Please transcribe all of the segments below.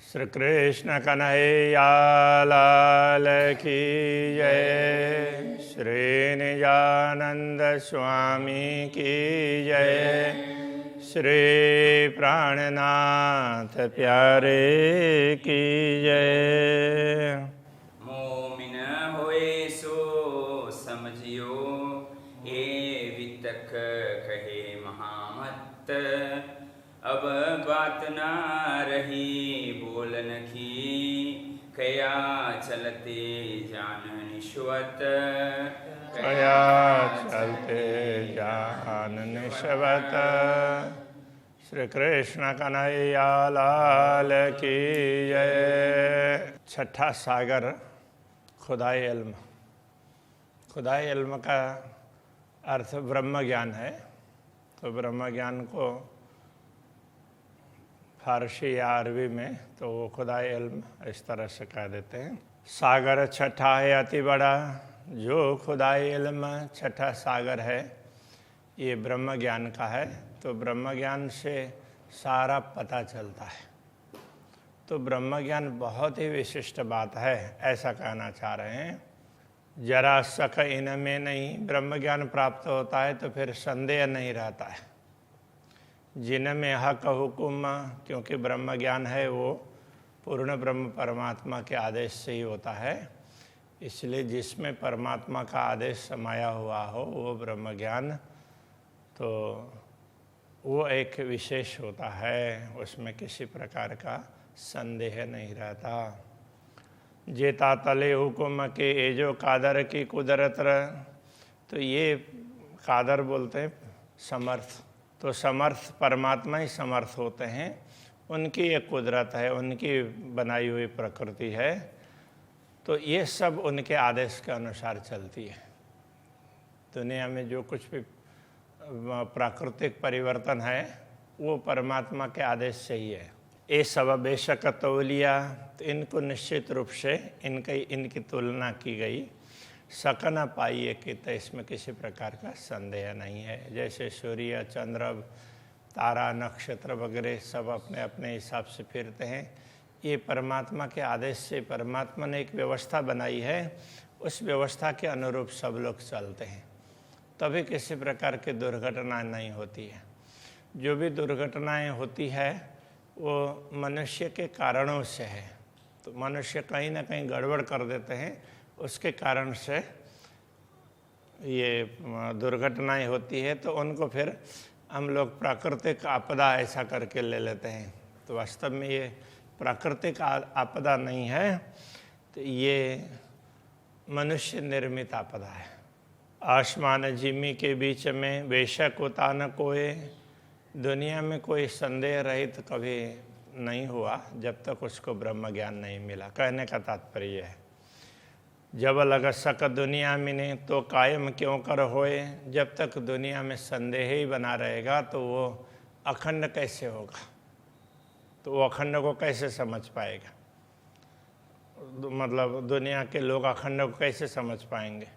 श्री कृष्ण कन्हैया लाल की जय। श्री निजानंद स्वामी की जय। श्री प्राणनाथ प्यारे की जय। मोमिन होए सो समझियो, ए वितक कहे महामत। अब बात ना रही बोलन की, कया चलते जान निश्वत। कया चलते जान निश्वत। श्री कृष्ण कन्हैया लाल की जय। छठा सागर खुदाई इल्म। खुदाई इल्म का अर्थ ब्रह्म ज्ञान है। तो ब्रह्म ज्ञान को फारसी या अरबी में तो वो खुदाई इल्म इस तरह से कह देते हैं। सागर छठा है अति बड़ा, जो खुदाई इल्म छठा सागर है ये ब्रह्म ज्ञान का है। तो ब्रह्म ज्ञान से सारा पता चलता है। तो ब्रह्म ज्ञान बहुत ही विशिष्ट बात है, ऐसा कहना चाह रहे हैं। जरा शक इनमें नहीं, ब्रह्म ज्ञान प्राप्त होता है तो फिर संदेह नहीं रहता है। जिनमें हक हुकुम, क्योंकि ब्रह्म ज्ञान है वो पूर्ण ब्रह्म परमात्मा के आदेश से ही होता है, इसलिए जिसमें परमात्मा का आदेश समाया हुआ हो वो ब्रह्म ज्ञान, तो वो एक विशेष होता है, उसमें किसी प्रकार का संदेह नहीं रहता। जेता तले हुकुम के एजो कादर की कुदरत। तो ये कादर बोलते हैं समर्थ। तो समर्थ परमात्मा ही समर्थ होते हैं, उनकी एक कुदरत है, उनकी बनाई हुई प्रकृति है। तो ये सब उनके आदेश के अनुसार चलती है। दुनिया में जो कुछ भी प्राकृतिक परिवर्तन है वो परमात्मा के आदेश से ही है। ये सब बेशक तौलिया, तो इनको निश्चित रूप से इनकी तुलना की गई। शक न पाइए कि तो इसमें किसी प्रकार का संदेह नहीं है। जैसे सूर्य, चंद्र, तारा, नक्षत्र वगैरह सब अपने अपने हिसाब से फिरते हैं, ये परमात्मा के आदेश से परमात्मा ने एक व्यवस्था बनाई है, उस व्यवस्था के अनुरूप सब लोग चलते हैं, तभी किसी प्रकार की दुर्घटना नहीं होती है। जो भी दुर्घटनाएं होती है वो मनुष्य के कारणों से है। तो मनुष्य कहीं ना कहीं गड़बड़ कर देते हैं, उसके कारण से ये दुर्घटनाएं होती है। तो उनको फिर हम लोग प्राकृतिक आपदा ऐसा करके ले लेते हैं। तो वास्तव में ये प्राकृतिक आपदा नहीं है, तो ये मनुष्य निर्मित आपदा है। आसमान जिमी के बीच में बेशक होता न कोई। दुनिया में कोई संदेह रहित कभी नहीं हुआ जब तक उसको ब्रह्म ज्ञान नहीं मिला। कहने का तात्पर्य है, जब लग सक दुनिया में नहीं तो कायम क्यों कर होए। जब तक दुनिया में संदेह ही बना रहेगा तो वो अखंड कैसे होगा, तो वो अखंड को कैसे समझ पाएगा। मतलब दुनिया के लोग अखंड को कैसे समझ पाएंगे।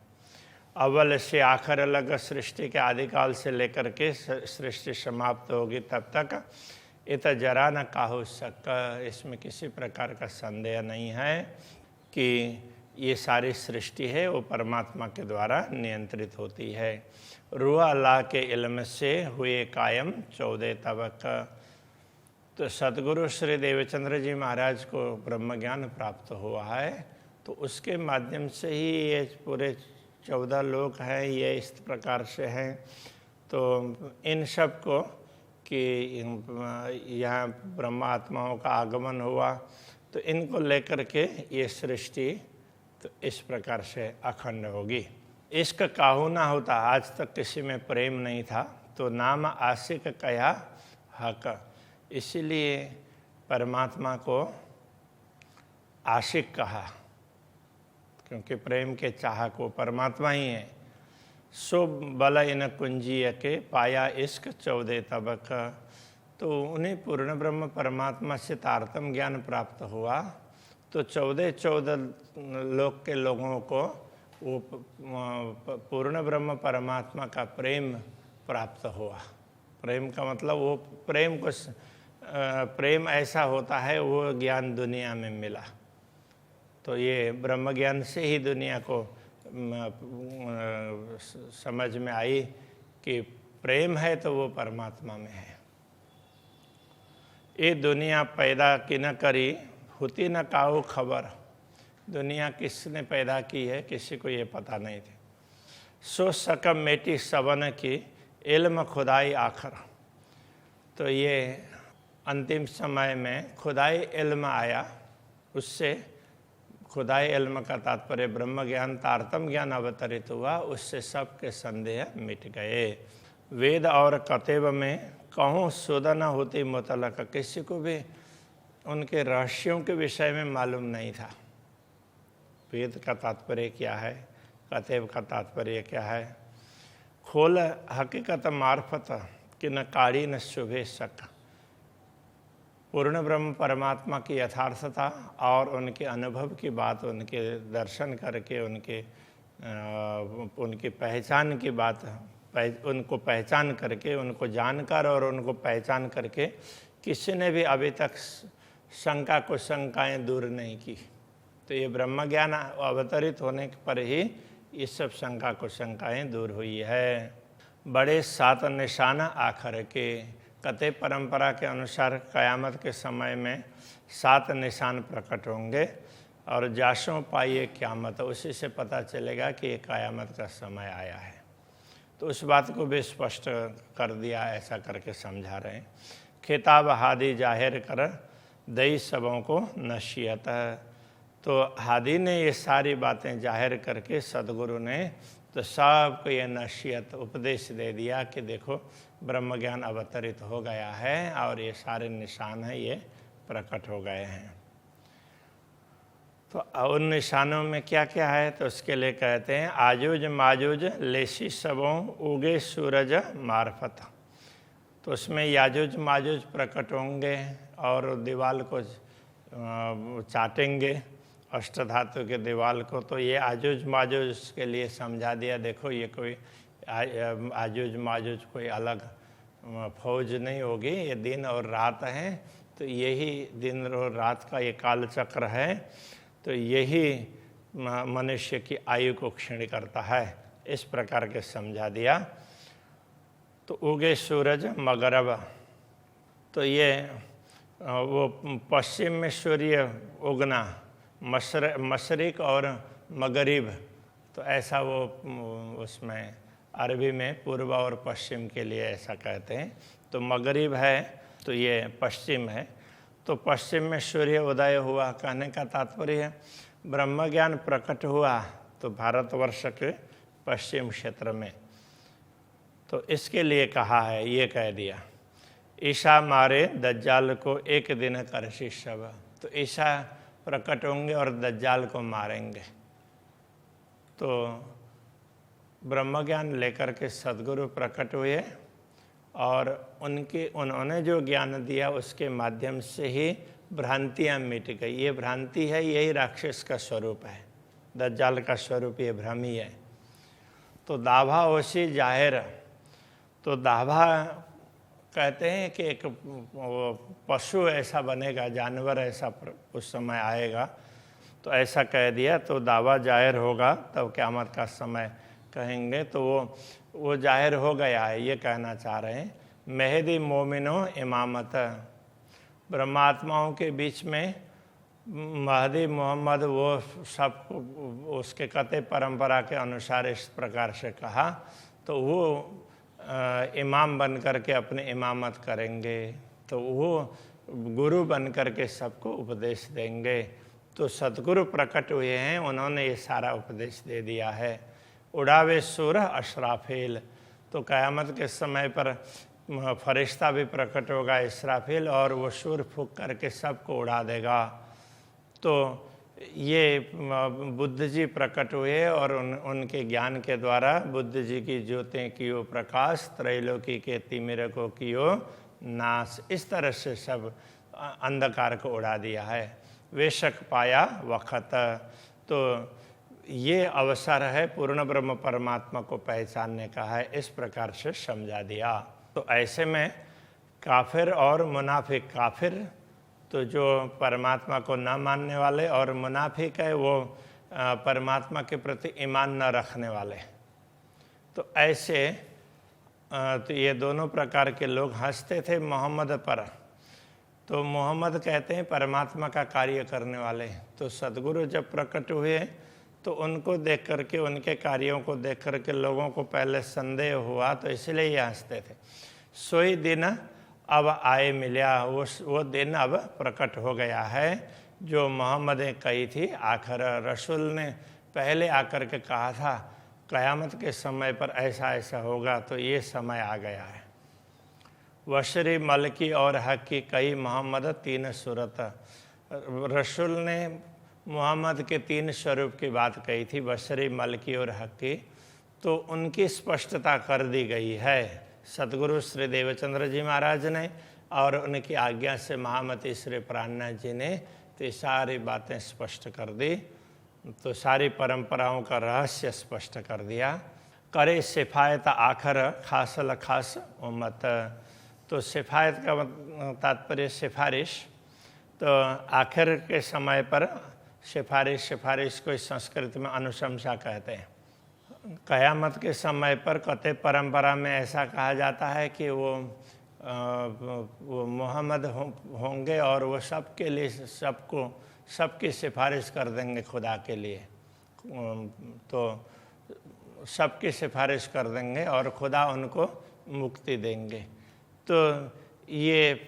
अव्वल से आखिर लग सृष्टि के आदिकाल से लेकर के सृष्टि समाप्त होगी तब तक इत जरा न काहू शक। इसमें किसी प्रकार का संदेह नहीं है कि ये सारी सृष्टि है वो परमात्मा के द्वारा नियंत्रित होती है। रुआ अल्लाह के इल्म से हुए कायम 14 तबक। तो सतगुरु श्री देवचंद्र जी महाराज को ब्रह्म ज्ञान प्राप्त हुआ है, तो उसके माध्यम से ही ये पूरे 14 लोक हैं, ये इस प्रकार से हैं। तो इन सब को कि यहाँ ब्रह्म आत्माओं का आगमन हुआ, तो इनको लेकर के ये सृष्टि तो इस प्रकार से अखंड होगी। इश्क काहू ना होता, आज तक किसी में प्रेम नहीं था, तो नाम आशिक कया हक। इसीलिए परमात्मा को आशिक कहा, क्योंकि प्रेम के चाहक वो परमात्मा ही है। सो बल इन कुंजीय के पाया इश्क 14 तबक। तो उन्हें पूर्ण ब्रह्म परमात्मा से तारतम ज्ञान प्राप्त हुआ, तो 14 लोक के लोगों को वो पूर्ण ब्रह्म परमात्मा का प्रेम प्राप्त हुआ। प्रेम का मतलब वो प्रेम को प्रेम ऐसा होता है, वो ज्ञान दुनिया में मिला। तो ये ब्रह्म ज्ञान से ही दुनिया को समझ में आई कि प्रेम है तो वो परमात्मा में है। ये दुनिया पैदा की न करी, होती न काऊ खबर। दुनिया किसने पैदा की है किसी को ये पता नहीं थी। सो सकम मेटी सबन की, इल्म खुदाई आखर। तो ये अंतिम समय में खुदाई इल्म आया, उससे खुदाई इल्म का तात्पर्य ब्रह्म ज्ञान, तारतम ज्ञान अवतरित हुआ, उससे सबके संदेह मिट गए। वेद और कतेब में कहूँ सुध न होती मुतलक, किसी को भी उनके रहस्यों के विषय में मालूम नहीं था। वेद का तात्पर्य क्या है, कतेब का तात्पर्य क्या है। खोल हकीकत मार्फत कि न काड़ी न शुभे शक। पूर्ण ब्रह्म परमात्मा की यथार्थता और उनके अनुभव की बात, उनके दर्शन करके, उनकी पहचान की बात, उनको पहचान करके, उनको जानकर और उनको पहचान करके किसी ने भी अभी तक शंका को शंकाएं दूर नहीं की। तो ये ब्रह्म ज्ञान अवतरित होने पर ही ये सब शंका को शंकाएं दूर हुई है। बड़े 7 निशान आखिर के, कते परंपरा के अनुसार क़यामत के समय में 7 निशान प्रकट होंगे और जाशों पाइए क़यामत, उसी से पता चलेगा कि ये क़यामत का समय आया है। तो उस बात को भी स्पष्ट कर दिया, ऐसा करके समझा रहे हैं। खिताब हादी जाहिर कर दई सबों को नसीहत। तो हादी ने ये सारी बातें जाहिर करके सदगुरु ने तो सबको ये नसीहत उपदेश दे दिया कि देखो ब्रह्म ज्ञान अवतरित हो गया है और ये सारे निशान हैं, ये प्रकट हो गए हैं। तो उन निशानों में क्या क्या है, तो उसके लिए कहते हैं आजूज माजूज लेसी सबों उगे सूरज मार्फत। तो उसमें याजूज माजूज प्रकट होंगे और दीवाल को चाटेंगे, अष्टधातु के दीवाल को। तो ये आजूज माजूज के लिए समझा दिया, देखो ये कोई आजूज माजूज कोई अलग फौज नहीं होगी, ये दिन और रात है। तो यही दिन और रात का ये काल चक्र है, तो यही मनुष्य की आयु को क्षीण करता है, इस प्रकार के समझा दिया। तो उगे सूरज मगरब, तो ये वो पश्चिम में सूर्य उगना, मशरिक और मगरिब, तो ऐसा वो उसमें अरबी में पूर्व और पश्चिम के लिए ऐसा कहते हैं। तो मगरिब है तो ये पश्चिम है, तो पश्चिम में सूर्य उदय हुआ। कहने का तात्पर्य है ब्रह्म ज्ञान प्रकट हुआ तो भारतवर्ष के पश्चिम क्षेत्र में। तो इसके लिए कहा है, ये कह दिया ईशा मारे दज्जाल को एक दिन करसी सब। तो ईशा प्रकट होंगे और दज्जाल को मारेंगे। तो ब्रह्म ज्ञान लेकर के सद्गुरु प्रकट हुए और उन्होंने जो ज्ञान दिया उसके माध्यम से ही भ्रांतियाँ मिट गई। ये भ्रांति है, यही राक्षस का स्वरूप है, दज्जाल का स्वरूप ये भ्रम ही है। तो दाभा ओसी जाहिर, तो दाभा कहते हैं कि एक पशु ऐसा बनेगा, जानवर ऐसा उस समय आएगा, तो ऐसा कह दिया। तो दावा जाहिर होगा तब क़यामत का समय कहेंगे, तो वो जाहिर हो गया है, ये कहना चाह रहे हैं। मेहदी मोमिनो इमामत, ब्रह्मात्माओं के बीच में महदी मोहम्मद, वो सब उसके कते परंपरा के अनुसार इस प्रकार से कहा, तो वो इमाम बन करके अपने इमामत करेंगे, तो वो गुरु बन करके सबको उपदेश देंगे। तो सतगुरु प्रकट हुए हैं, उन्होंने ये सारा उपदेश दे दिया है। उड़ावे सूरह अशराफिल, तो क़यामत के समय पर फरिश्ता भी प्रकट होगा इसराफिल, और वो सूर फूंक करके सबको उड़ा देगा। तो ये बुद्ध जी प्रकट हुए और उनके ज्ञान के द्वारा बुद्ध जी की ज्योतें कियो प्रकाश, त्रैलोकी के तिमिर को कियो नाश। इस तरह से सब अंधकार को उड़ा दिया है। वेशक पाया वक़्त, तो ये अवसर है पूर्ण ब्रह्म परमात्मा को पहचानने का है, इस प्रकार से समझा दिया। तो ऐसे में काफिर और मुनाफिक। काफिर तो जो परमात्मा को न मानने वाले, और मुनाफिक है वो परमात्मा के प्रति ईमान न रखने वाले। तो ऐसे तो ये दोनों प्रकार के लोग हंसते थे मोहम्मद पर। तो मोहम्मद कहते हैं परमात्मा का कार्य करने वाले। तो सदगुरु जब प्रकट हुए तो उनको देख करके, उनके कार्यों को देख करके लोगों को पहले संदेह हुआ, तो इसलिए ये हंसते थे। सोई दिन अब आए मिला, वो दिन अब प्रकट हो गया है जो मोहम्मद ने कही थी। आखिर रसूल ने पहले आकर के कहा था क़यामत के समय पर ऐसा ऐसा होगा, तो ये समय आ गया है। वशरी मलकी और हक की कही मोहम्मद तीन सूरत। रसूल ने मोहम्मद के तीन स्वरूप की बात कही थी, बशरी, मलकी और हक की। तो उनकी स्पष्टता कर दी गई है सदगुरु श्री देवचंद्र जी महाराज ने, और उनकी आज्ञा से महामती श्री प्राणनाथ जी ने तो सारी बातें स्पष्ट कर दी। तो सारी परंपराओं का रहस्य स्पष्ट कर दिया। करे सिफायत आखिर खासल खास उम्मत। तो सिफायत का तात्पर्य सिफारिश। तो आखिर के समय पर सिफारिश, सिफारिश को इस संस्कृत में अनुशंसा कहते हैं। क़यामत के समय पर कते परंपरा में ऐसा कहा जाता है कि वो मोहम्मद होंगे और वो सबके लिए, सबकी सिफारिश कर देंगे खुदा के लिए। तो सबकी सिफारिश कर देंगे और खुदा उनको मुक्ति देंगे। तो ये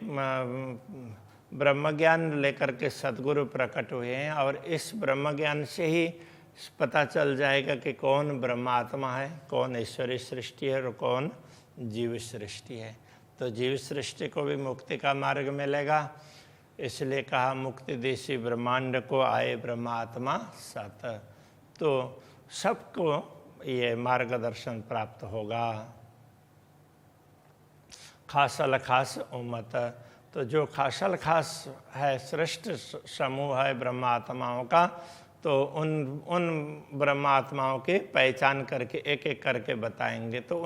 ब्रह्मज्ञान लेकर के सदगुरु प्रकट हुए हैं, और इस ब्रह्मज्ञान से ही पता चल जाएगा कि कौन ब्रह्मात्मा है, कौन ईश्वरी सृष्टि है और कौन जीव सृष्टि है। तो जीव सृष्टि को भी मुक्ति का मार्ग मिलेगा, इसलिए कहा मुक्ति देशी ब्रह्मांड को आए ब्रह्मात्मा सत। तो सबको ये मार्गदर्शन प्राप्त होगा। खासल खास उम्मत। तो जो खासल खास है, श्रेष्ठ समूह है ब्रह्मात्माओं का, तो उन ब्रह्मात्माओं की पहचान करके एक एक करके बताएंगे। तो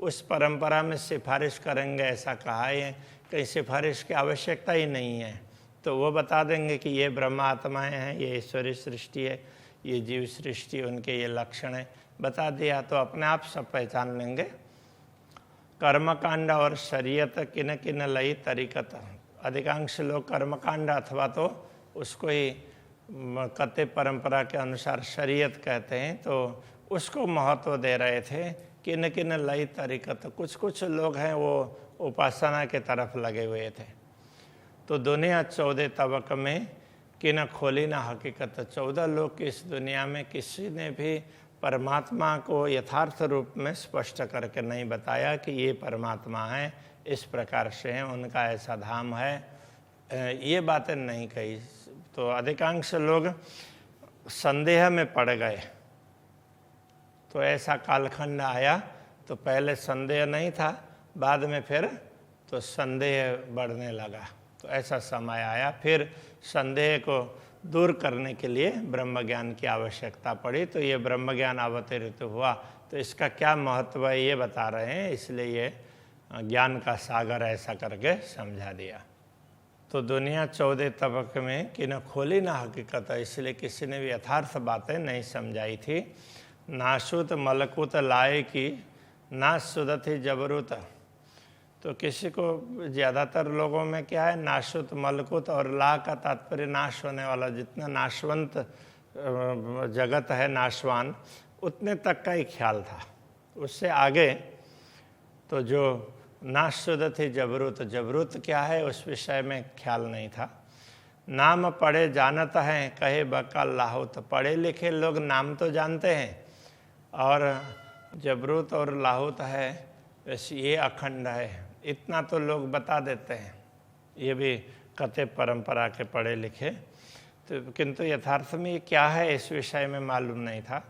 उस परंपरा में सिफारिश करेंगे ऐसा कहा है, कहीं सिफारिश की आवश्यकता ही नहीं है। तो वो बता देंगे कि ये ब्रह्मात्माएं हैं, ये ईश्वरी सृष्टि है, ये जीव सृष्टि, उनके ये लक्षण है, बता दिया तो अपने आप सब पहचान लेंगे। कर्मकांड और शरीयत किन किन लई तरीकत। अधिकांश लोग कर्मकांड अथवा तो उसको ही कते परंपरा के अनुसार शरीयत कहते हैं, तो उसको महत्व दे रहे थे। किन किन लई तरीकत, कुछ लोग हैं वो उपासना के तरफ लगे हुए थे। तो दुनिया 14 तबक में किन खोली ना हकीकत। 14 लोग की इस दुनिया में किसी ने भी परमात्मा को यथार्थ रूप में स्पष्ट करके नहीं बताया कि ये परमात्मा है, इस प्रकार से है, उनका ऐसा धाम है, ये बातें नहीं कही। तो अधिकांश लोग संदेह में पड़ गए। तो ऐसा कालखंड आया, तो पहले संदेह नहीं था, बाद में फिर तो संदेह बढ़ने लगा। तो ऐसा समय आया, फिर संदेह को दूर करने के लिए ब्रह्म ज्ञान की आवश्यकता पड़ी। तो ये ब्रह्म ज्ञान अवतरित हुआ। तो इसका क्या महत्व है ये बता रहे हैं, इसलिए ये ज्ञान का सागर ऐसा करके समझा दिया। तो दुनिया 14 तबक में कि न खोली ना हकीकत, इसलिए किसी ने भी यथार्थ बातें नहीं समझाई थी। नाशुत मलकुत लाए की ना सुदति जबरूत। तो किसी को, ज़्यादातर लोगों में क्या है, नाशुत मलकुत और ला का तात्पर्य नाश होने वाला, जितना नाशवंत जगत है नाशवान, उतने तक का ही ख्याल था। उससे आगे तो जो नाशुद थी जबरूत, जबरूत क्या है उस विषय में ख्याल नहीं था। नाम पढ़े जानत हैं कहे बकल लाहुत। पढ़े लिखे लोग नाम तो जानते हैं, और जबरूत और लाहुत है वैसे ये अखंड है, इतना तो लोग बता देते हैं। ये भी कथे परंपरा के पढ़े लिखे, तो किंतु यथार्थ में ये क्या है इस विषय में मालूम नहीं था।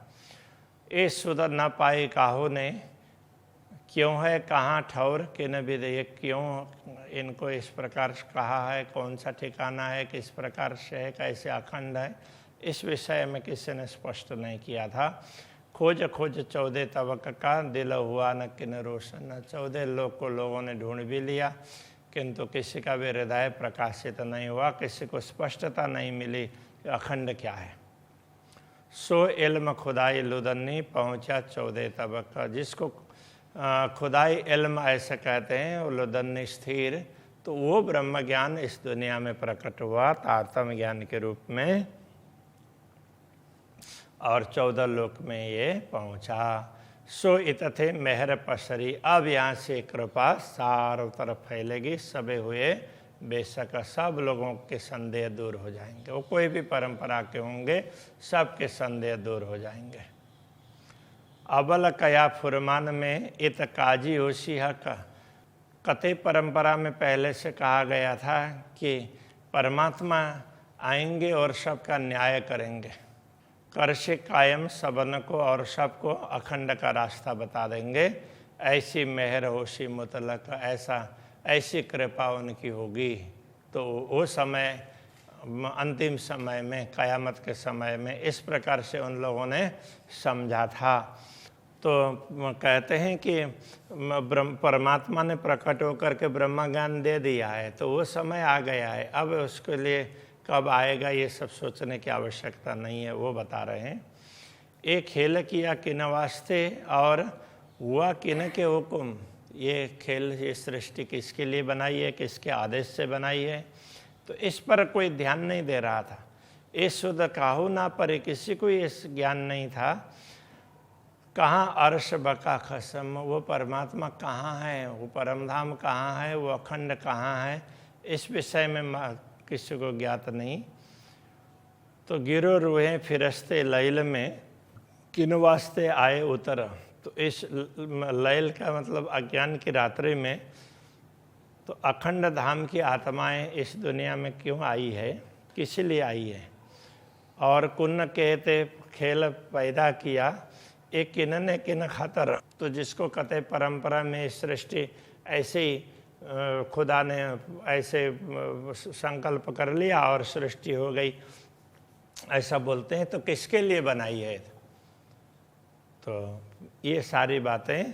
ये सुधर न पाए काहो ने, क्यों है कहाँ ठौर कि न विद, ये क्यों इनको इस प्रकार से कहा है, कौन सा ठिकाना है, किस प्रकार से है, कैसे अखंड है, इस विषय में किसी ने स्पष्ट नहीं किया था। खोज खोज 14 तबक का, दिल हुआ न किन रोशन। 14 लोग को लोगों ने ढूंढ भी लिया, किंतु किसी का भी हृदय प्रकाशित नहीं हुआ, किसी को स्पष्टता नहीं मिली कि अखंड क्या है। सो इल्म खुदाई लुदन्नी पहुँचा 14 तबक। जिसको खुदाई इल्म ऐसे कहते हैं, वो लुदन्नी स्थिर, तो वो ब्रह्म ज्ञान इस दुनिया में प्रकट हुआ तारतम्य ज्ञान के रूप में, और 14 लोक में ये पहुंचा। सो इतथे मेहर पसरी। अब यहाँ से कृपा चारों तरफ फैलेगी, सबे हुए बेशक सब लोगों के संदेह दूर हो जाएंगे। वो कोई भी परंपरा के होंगे, सबके संदेह दूर हो जाएंगे। अबल कया फुरमान में इत काजी होशी हक। कते परंपरा में पहले से कहा गया था कि परमात्मा आएंगे और सबका न्याय करेंगे, कर से कायम सबन को और सबको अखंड का रास्ता बता देंगे। ऐसी मेहर होशी मुतलक, ऐसी कृपा उनकी होगी। तो वो समय अंतिम समय में, क़यामत के समय में इस प्रकार से उन लोगों ने समझा था। तो कहते हैं कि परमात्मा ने प्रकट होकर के ब्रह्म ज्ञान दे दिया है, तो वो समय आ गया है। अब उसके लिए कब आएगा ये सब सोचने की आवश्यकता नहीं है, वो बता रहे हैं। एक खेल किया किन वास्ते और हुआ किन के हुक्म। ये खेल, ये सृष्टि किसके लिए बनाई है, किसके आदेश से बनाई है, तो इस पर कोई ध्यान नहीं दे रहा था। ये शुद्ध काहू ना परे, किसी को इस ज्ञान नहीं था। कहाँ अर्श बका खसम, वो परमात्मा कहाँ है, वो परमधाम कहाँ है, वो अखंड कहाँ है, इस विषय में किसी को ज्ञात नहीं। तो गिरो रूहें फिरस्ते लैल में किन वास्ते आए उतर। तो इस लैल का मतलब अज्ञान की रात्रि में, तो अखंड धाम की आत्माएं इस दुनिया में क्यों आई है, किस लिए आई है। और कुन कहते खेल पैदा किया एक किन ने किन खातर। तो जिसको कहते परंपरा में सृष्टि ऐसे ही खुदा ने ऐसे संकल्प कर लिया और सृष्टि हो गई, ऐसा बोलते हैं। तो किसके लिए बनाई है। तो ये सारी बातें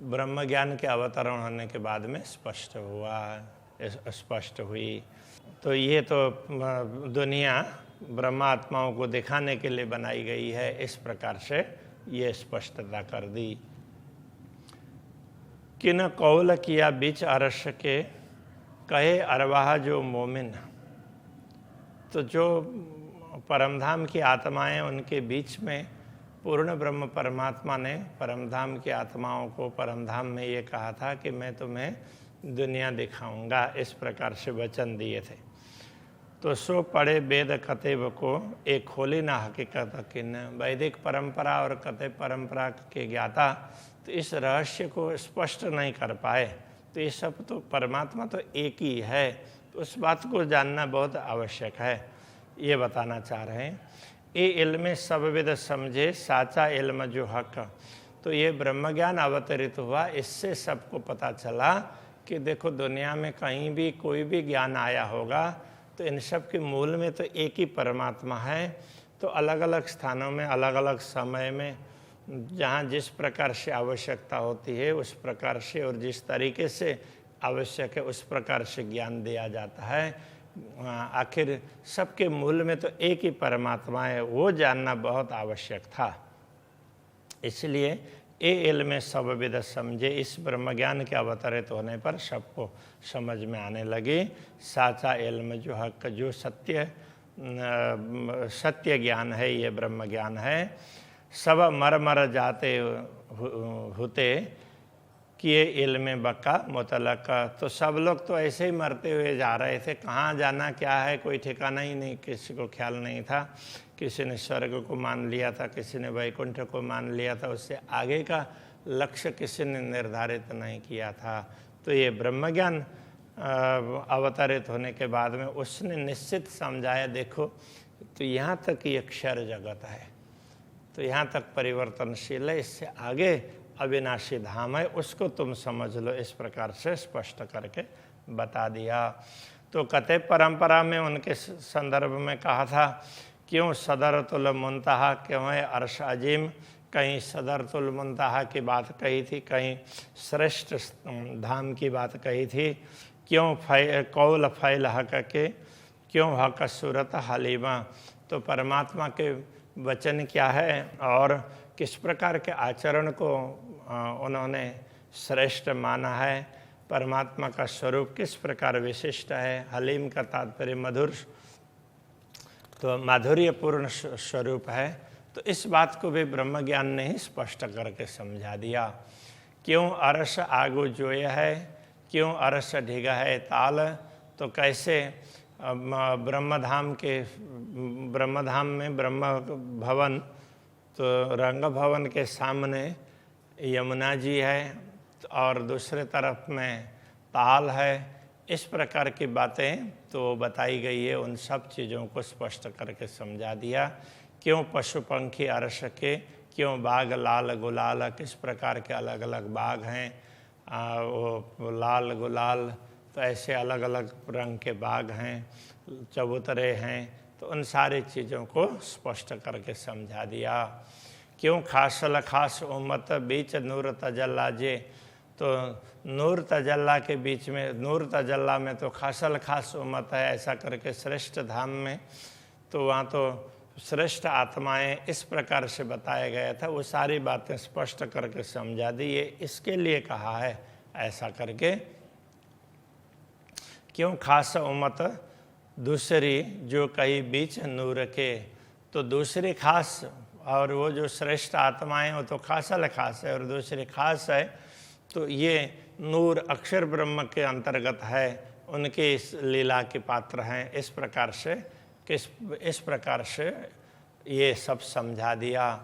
ब्रह्म ज्ञान के अवतरण होने के बाद में स्पष्ट हुई। तो ये तो दुनिया ब्रह्मात्माओं को दिखाने के लिए बनाई गई है, इस प्रकार से ये स्पष्टता कर दी। किन कौल किया बीच अरश के कहे अरवाह जो मोमिन। तो जो परमधाम की आत्माएं, उनके बीच में पूर्ण ब्रह्म परमात्मा ने परमधाम की आत्माओं को परमधाम में ये कहा था कि मैं तुम्हें दुनिया दिखाऊंगा, इस प्रकार से वचन दिए थे। तो सो पढ़े वेद कतेब को एक खोली ना हकीकत किन। वैदिक परंपरा और कते परंपरा के ज्ञाता तो इस रहस्य को स्पष्ट नहीं कर पाए। तो ये सब तो परमात्मा तो एक ही है, तो उस बात को जानना बहुत आवश्यक है, ये बताना चाह रहे हैं। ये इल्म सब विद समझे साचा इल्म जो हक। तो ये ब्रह्म ज्ञान अवतरित हुआ, इससे सबको पता चला कि देखो दुनिया में कहीं भी कोई भी ज्ञान आया होगा तो इन सब के मूल में तो एक ही परमात्मा है। तो अलग अलग स्थानों में, अलग अलग समय में, जहाँ जिस प्रकार से आवश्यकता होती है उस प्रकार से और जिस तरीके से आवश्यक है उस प्रकार से ज्ञान दिया जाता है। आखिर सबके मूल में तो एक ही परमात्मा है, वो जानना बहुत आवश्यक था। इसलिए ये इल्म सब विद समझे, इस ब्रह्म ज्ञान के अवतरित होने पर सबको समझ में आने लगी। साचा इल्म जो हक, जो सत्य ज्ञान है, ये ब्रह्म ज्ञान है। सब मर मर जाते होते किए इल्म बका मुतलक। तो सब लोग तो ऐसे ही मरते हुए जा रहे थे, कहाँ जाना क्या है कोई ठिकाना ही नहीं, किसी को ख्याल नहीं था। किसी ने स्वर्ग को मान लिया था, किसी ने वैकुंठ को मान लिया था, उससे आगे का लक्ष्य किसी ने निर्धारित नहीं किया था। तो ये ब्रह्म ज्ञान अवतरित होने के बाद में उसने निश्चित समझाया, देखो तो यहाँ तक ये क्षर जगत है, तो यहाँ तक परिवर्तनशील है, इससे आगे अविनाशी धाम है, उसको तुम समझ लो, इस प्रकार से स्पष्ट करके बता दिया। तो कते परंपरा में उनके संदर्भ में कहा था क्यों सदरतुल मुंतहा, क्यों है अर्श अजीम। कहीं सदरतुल मुंतहा की बात कही थी, कहीं श्रेष्ठ धाम की बात कही थी। क्यों कौल फैल हक के, क्यों हक सूरत हलीमा। तो परमात्मा के वचन क्या है और किस प्रकार के आचरण को उन्होंने श्रेष्ठ माना है, परमात्मा का स्वरूप किस प्रकार विशिष्ट है। हलीम का तात्पर्य मधुर, तो माधुर्यपूर्ण स्वरूप है। तो इस बात को भी ब्रह्म ज्ञान ने ही स्पष्ट करके समझा दिया। क्यों अरस आगु जोय है, क्यों अरस ढिगा है ताल। तो कैसे ब्रह्मधाम में ब्रह्म भवन, तो रंग भवन के सामने यमुना जी है और दूसरे तरफ में ताल है। इस प्रकार की बातें तो बताई गई है, उन सब चीज़ों को स्पष्ट करके समझा दिया। क्यों पशु पंखी अर्श के, क्यों बाग लाल गुलाल। किस प्रकार के अलग अलग बाग हैं, वो लाल गुलाल, तो ऐसे अलग अलग रंग के बाग हैं, चबूतरे हैं। तो उन सारी चीज़ों को स्पष्ट करके समझा दिया। क्यों खासल खास उम्मत बीच नूर तजल्ला जे। तो नूर तजल्ला के बीच में, नूर तजल्ला में तो खासल खास उम्मत है, ऐसा करके श्रेष्ठ धाम में तो वहाँ तो श्रेष्ठ आत्माएं इस प्रकार से बताया गया था। वो सारी बातें स्पष्ट करके समझा दी, ये इसके लिए कहा है ऐसा करके। क्यों खास उम्मत दूसरी जो कहीं बीच नूर के। तो दूसरी खास और वो जो श्रेष्ठ आत्माएं वो तो खासल खास है और दूसरी खास है। तो ये नूर अक्षर ब्रह्म के अंतर्गत है, उनके इस लीला के पात्र हैं। इस प्रकार से ये सब समझा दिया।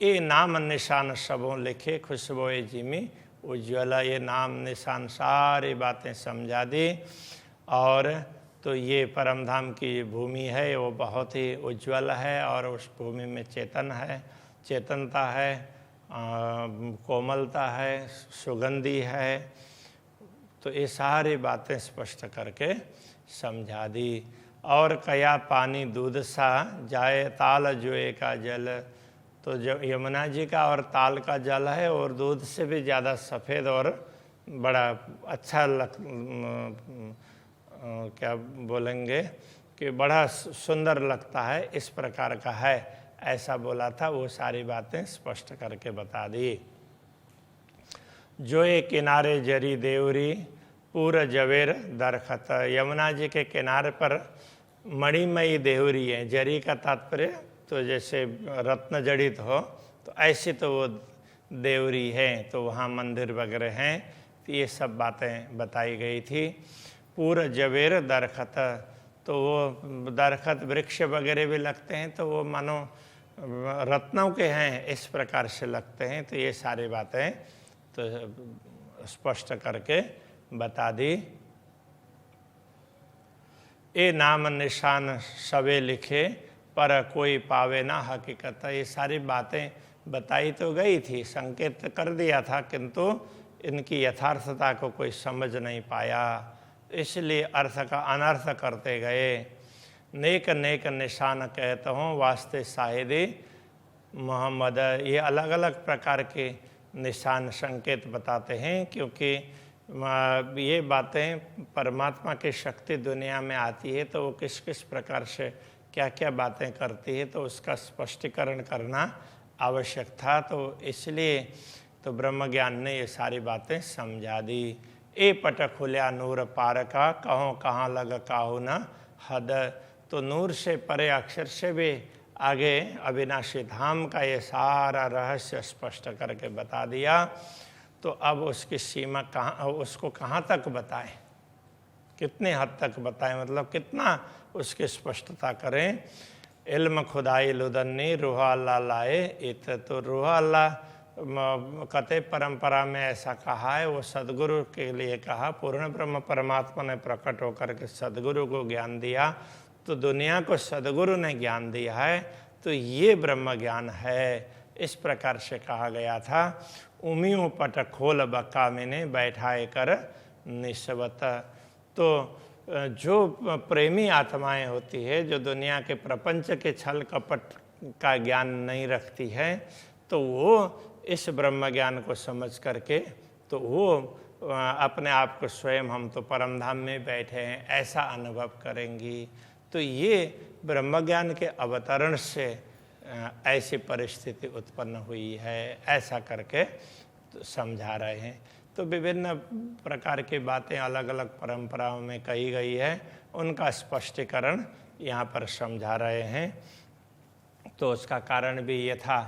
ये नाम निशान सबों लिखे खुशबोए जिमी उज्ज्वला। ये नाम निशान सारी बातें समझा दी। और तो ये परमधाम की भूमि है, वो बहुत ही उज्ज्वल है और उस भूमि में चेतनता है, कोमलता है, सुगंधी है। तो ये सारी बातें स्पष्ट करके समझा दी। और कया पानी दूध सा जाए ताल जुए का जल। तो जो यमुना जी का और ताल का जल है और दूध से भी ज़्यादा सफ़ेद और बड़ा अच्छा क्या बोलेंगे कि बड़ा सुंदर लगता है, इस प्रकार का है, ऐसा बोला था। वो सारी बातें स्पष्ट करके बता दी। जो ये किनारे जरी देवरी पूरा जवेर दरखत। यमुना जी के किनारे पर मणिमयी देवरी है। जरी का तात्पर्य तो जैसे रत्न जड़ित हो, तो ऐसी तो वो देवरी है। तो वहाँ मंदिर वगैरह हैं। तो ये सब बातें बताई गई थी। पूरा जवेर दरखत, तो वो दरखत वृक्ष वगैरह भी लगते हैं, तो वो मानो रत्नों के हैं, इस प्रकार से लगते हैं। तो ये सारी बातें तो स्पष्ट करके बता दी। ये नाम निशान सबे लिखे पर कोई पावे ना हकीकत। ये सारी बातें बताई तो गई थी, संकेत कर दिया था, किंतु इनकी यथार्थता को कोई समझ नहीं पाया, इसलिए अर्थ का अनर्थ करते गए। नेक नेक निशान कहता हूँ वास्ते साहिदे मोहम्मद। ये अलग अलग प्रकार के निशान संकेत बताते हैं, क्योंकि ये बातें परमात्मा की शक्ति दुनिया में आती है तो वो किस किस प्रकार से क्या क्या बातें करती है, तो उसका स्पष्टीकरण करना आवश्यक था। तो इसलिए तो ब्रह्म ज्ञान ने ये सारी बातें समझा दी। ए पट खुल्या नूर पार का, कहो कहाँ लग काहू न हद। तो नूर से परे अक्षर से भी आगे अविनाशी धाम का ये सारा रहस्य स्पष्ट करके बता दिया। तो अब उसकी सीमा कहाँ, उसको कहाँ तक बताएं, कितने हद तक बताएं, मतलब कितना उसकी स्पष्टता करें। इल्म खुदाई लुदन्नी रूह अल्लाह लाए इत। तो रूह अल्लाह कते परंपरा में ऐसा कहा है, वो सदगुरु के लिए कहा। पूर्ण ब्रह्म परमात्मा ने प्रकट होकर के सदगुरु को ज्ञान दिया, तो दुनिया को सदगुरु ने ज्ञान दिया है, तो ये ब्रह्म ज्ञान है, इस प्रकार से कहा गया था। उमियों पट खोल बक्का मैंने बैठाए कर निस्बत। तो जो प्रेमी आत्माएं होती है, जो दुनिया के प्रपंच के छल कपट का ज्ञान नहीं रखती है, तो वो इस ब्रह्म ज्ञान को समझ करके तो वो अपने आप को स्वयं हम तो परम धाम में बैठे हैं ऐसा अनुभव करेंगी। तो ये ब्रह्म ज्ञान के अवतरण से ऐसी परिस्थिति उत्पन्न हुई है, ऐसा करके तो समझा रहे हैं। तो विभिन्न प्रकार की बातें अलग अलग परंपराओं में कही गई है, उनका स्पष्टीकरण यहाँ पर समझा रहे हैं। तो उसका कारण भी ये था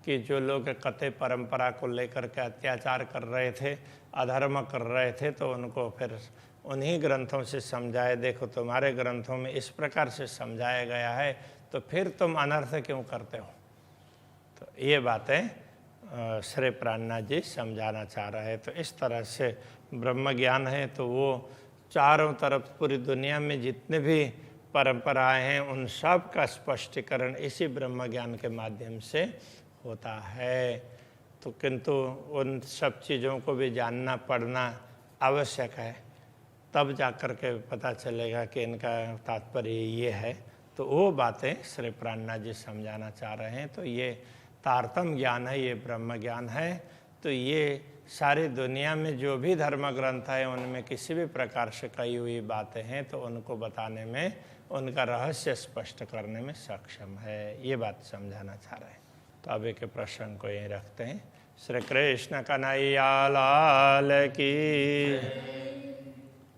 कि जो लोग कथे परंपरा को लेकर के अत्याचार कर रहे थे, अधर्म कर रहे थे, तो उनको फिर उन्हीं ग्रंथों से समझाए, देखो तुम्हारे ग्रंथों में इस प्रकार से समझाया गया है, तो फिर तुम अनर्थ क्यों करते हो। तो ये बातें श्री प्राणनाथ जी समझाना चाह रहे हैं। तो इस तरह से ब्रह्म ज्ञान है तो वो चारों तरफ पूरी दुनिया में जितने भी परंपराएं हैं उन सब का स्पष्टीकरण इसी ब्रह्म ज्ञान के माध्यम से होता है। तो किंतु उन सब चीज़ों को भी जानना पढ़ना आवश्यक है, तब जाकर के पता चलेगा कि इनका तात्पर्य ये है। तो वो बातें श्री प्राणनाथ जी समझाना चाह रहे हैं। तो ये तारतम ज्ञान है, ये ब्रह्म ज्ञान है। तो ये सारी दुनिया में जो भी धर्म ग्रंथ है उनमें किसी भी प्रकार से कही हुई बातें हैं तो उनको बताने में, उनका रहस्य स्पष्ट करने में सक्षम है, ये बात समझाना चाह रहे हैं। तो अभी के प्रश्न को यहीं रखते हैं। श्री कृष्ण कन्हैया लाल की।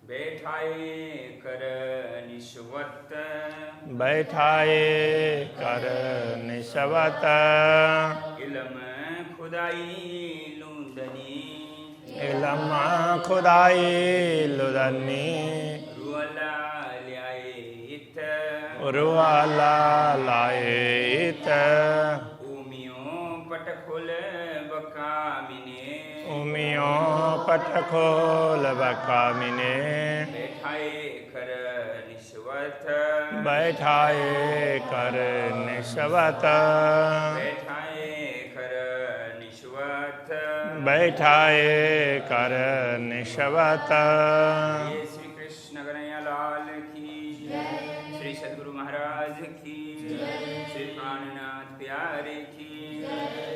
बैठाए कर निस्वत, बैठाए कर निस्वत, इलम खुदाई लुदनी, इलम खुदाई लुदनी, रुअला ल्याइत, रुआला लाइत, उमियों पटखोल बकामिने, उमियों पटखोल बकामिने, बैठाए कर निस्वत, बैठाए कर निस्वत, बैठाए कर निस्वत, बैठाए कर निस्वत। ये श्री कृष्ण कन्हैया लाल की, श्री सद्गुरु महाराज की, श्री प्राणनाथ प्यारे की,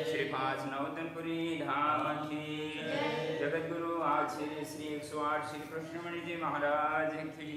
श्री पांच नौतनपुरी धाम की, जगत गुरु आचार्य श्री 108 श्री कृष्णमणि जी महाराज की।